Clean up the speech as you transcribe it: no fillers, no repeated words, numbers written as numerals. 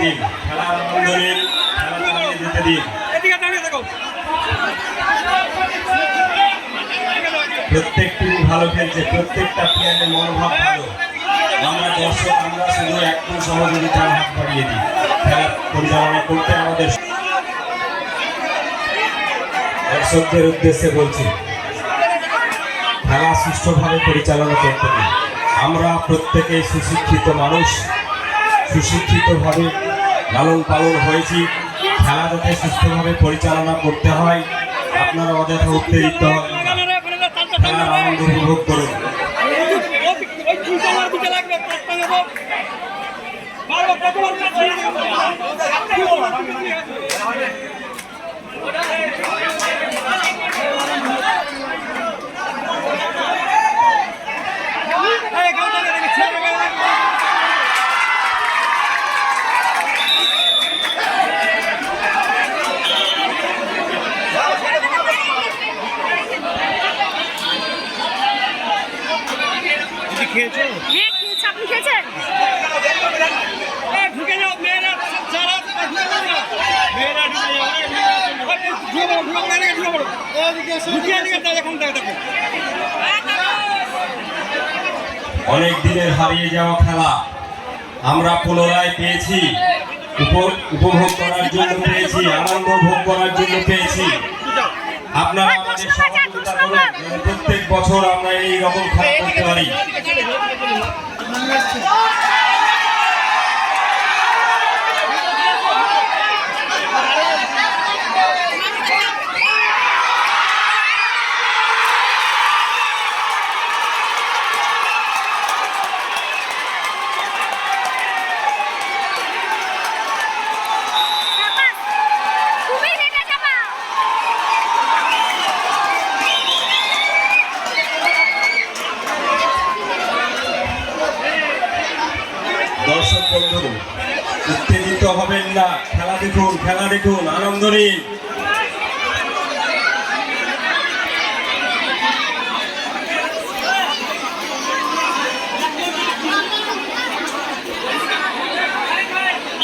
দিন, খেলার আনন্দ নিন, খেলা চালিয়ে যেতে দিন। প্রত্যেক টিম ভালো খেলছে, প্রত্যেকটা প্লেয়ারের মনোভাব ভালো। আমরা দর্শক, আমরা শুধু একটু সহযোগিতার হাত বাড়িয়ে দিই খেলা পরিচালনা করতে। আমাদের দর্শকদের উদ্দেশ্যে বলছি, খেলা সুষ্ঠুভাবে পরিচালনা করতে দিই। আমরা প্রত্যেকেই সুশিক্ষিত মানুষ, সুশিক্ষিতভাবে লালন পালন হয়েছি। খেলা যাতে সুষ্ঠুভাবে পরিচালনা করতে হয়, আপনারা অযথা উত্তেজিত হন, খেলার আনন্দ উপভোগ করুন। অনেক দিনের হারিয়ে যাওয়া খেলা আমরা পুনরায় পেয়েছি, উপভোগ করার জন্য পেয়েছি, আনন্দ ভোগ করার জন্য পেয়েছি। আপনারা আমাদের সহযোগিতা করুন, প্রত্যেক বছর আমরা এই রকম খেলা করতে পারি। দর্শক বন্ধু, উত্তেজিত হবেন না, খেলা দেখুন, খেলা দেখুন, আনন্দ নিন।